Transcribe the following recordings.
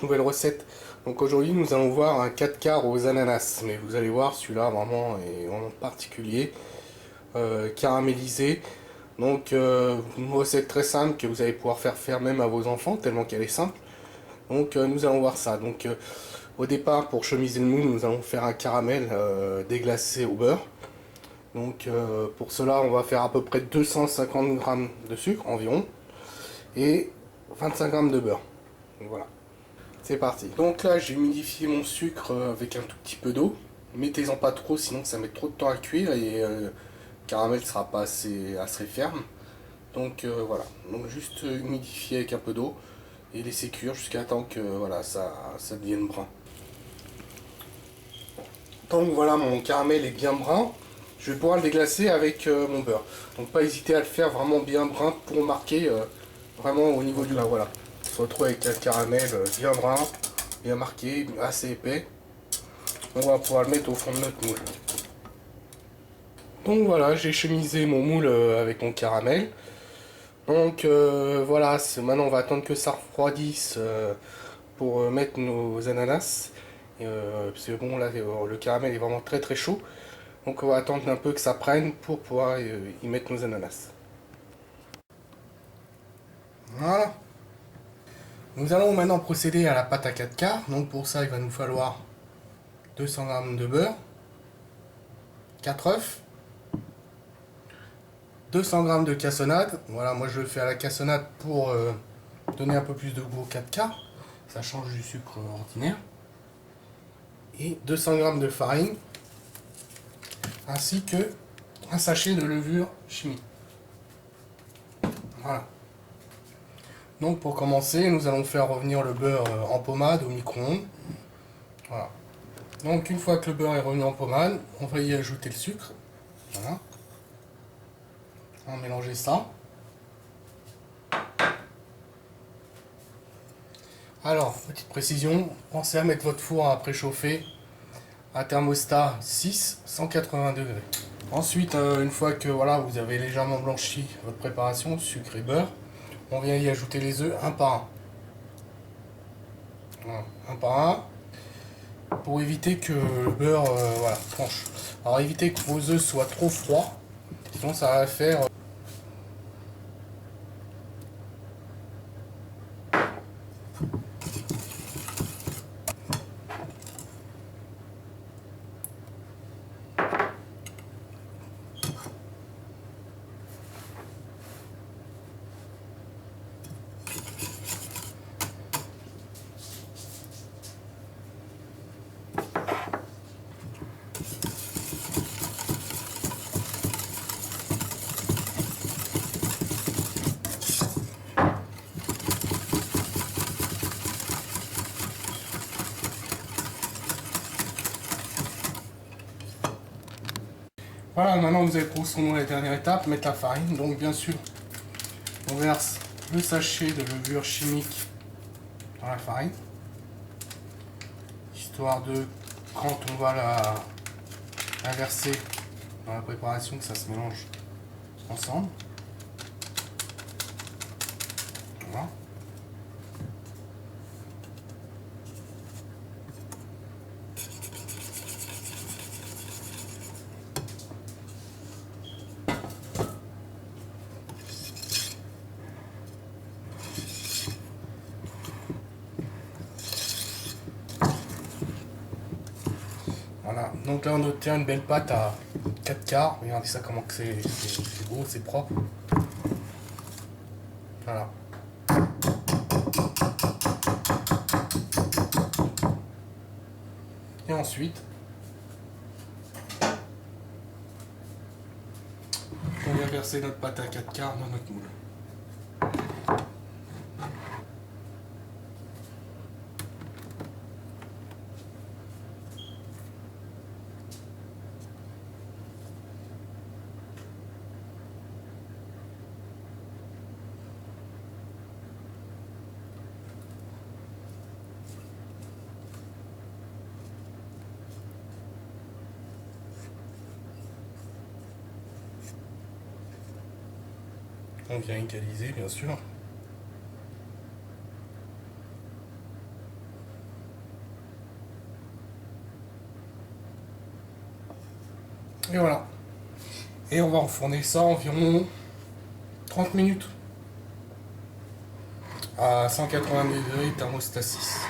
nouvelle recette. Donc aujourd'hui nous allons voir un 4 quarts aux ananas, mais vous allez voir celui-là vraiment est vraiment particulier, caramélisé. Donc une recette très simple que vous allez pouvoir faire même à vos enfants tellement qu'elle est simple. Donc nous allons voir ça. Donc au départ pour chemiser le moule nous allons faire un caramel déglacé au beurre. Donc pour cela on va faire à peu près 250 g de sucre environ et 25 g de beurre. Donc voilà. C'est parti. Donc là, j'ai humidifié mon sucre avec un tout petit peu d'eau. Mettez-en pas trop, sinon ça met trop de temps à cuire et le caramel sera pas assez ferme. Donc voilà. Donc juste humidifier avec un peu d'eau et laisser cuire jusqu'à temps que voilà, ça devienne brun. Donc voilà, mon caramel est bien brun. Je vais pouvoir le déglacer avec mon beurre. Donc pas hésiter à le faire vraiment bien brun pour marquer vraiment au niveau du là. Voilà. On se retrouve avec un caramel bien brun, bien marqué, assez épais. On va pouvoir le mettre au fond de notre moule. Donc voilà, j'ai chemisé mon moule avec mon caramel. Donc voilà, maintenant on va attendre que ça refroidisse pour mettre nos ananas. Parce que bon là le caramel est vraiment très très chaud. Donc on va attendre un peu que ça prenne pour pouvoir y mettre nos ananas. Voilà. Nous allons maintenant procéder à la pâte à 4 quarts. Donc pour ça il va nous falloir 200 g de beurre, 4 œufs, 200 g de cassonade. Voilà, moi je le fais à la cassonade pour donner un peu plus de goût au 4 quarts. Ça change du sucre ordinaire. Et 200 g de farine, ainsi que un sachet de levure chimique. Voilà. Donc pour commencer, nous allons faire revenir le beurre en pommade au micro-ondes. Voilà. Donc une fois que le beurre est revenu en pommade, on va y ajouter le sucre. Voilà. On va mélanger ça. Alors, petite précision, pensez à mettre votre four à préchauffer à thermostat 6, 180 degrés. Ensuite, une fois que voilà, vous avez légèrement blanchi votre préparation, sucre et beurre, on vient y ajouter les œufs un par un. Voilà, un par un, pour éviter que le beurre voilà, tranche. Alors évitez que vos œufs soient trop froids, sinon ça va faire voilà, maintenant vous allez procéder à la dernière étape, mettre la farine. Donc bien sûr, on verse le sachet de levure chimique dans la farine, histoire de, quand on va la verser dans la préparation, que ça se mélange ensemble. Voilà. Voilà, donc là on obtient une belle pâte à 4 quarts. Regardez ça comment c'est beau, c'est propre. Voilà. Et ensuite, on vient verser notre pâte à 4 quarts dans notre moule. On vient égaliser bien sûr. Et voilà. Et on va enfourner ça environ 30 minutes à 180 degrés thermostat 6.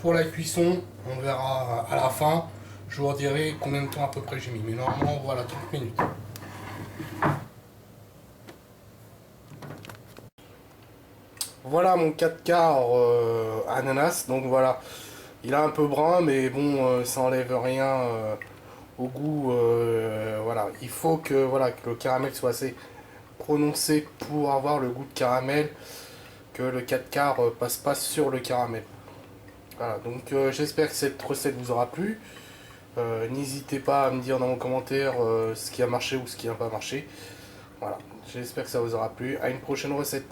Pour la cuisson, on verra à la fin. Je vous redirai combien de temps à peu près j'ai mis. Mais normalement, voilà, 30 minutes. Voilà mon 4 quarts ananas. Donc voilà, il est un peu brun, mais bon, ça enlève rien au goût. Voilà, il faut que, voilà, que le caramel soit assez prononcé pour avoir le goût de caramel, que le 4 quarts passe pas sur le caramel. Voilà, donc j'espère que cette recette vous aura plu. N'hésitez pas à me dire dans vos commentaires ce qui a marché ou ce qui n'a pas marché. Voilà, j'espère que ça vous aura plu. À une prochaine recette.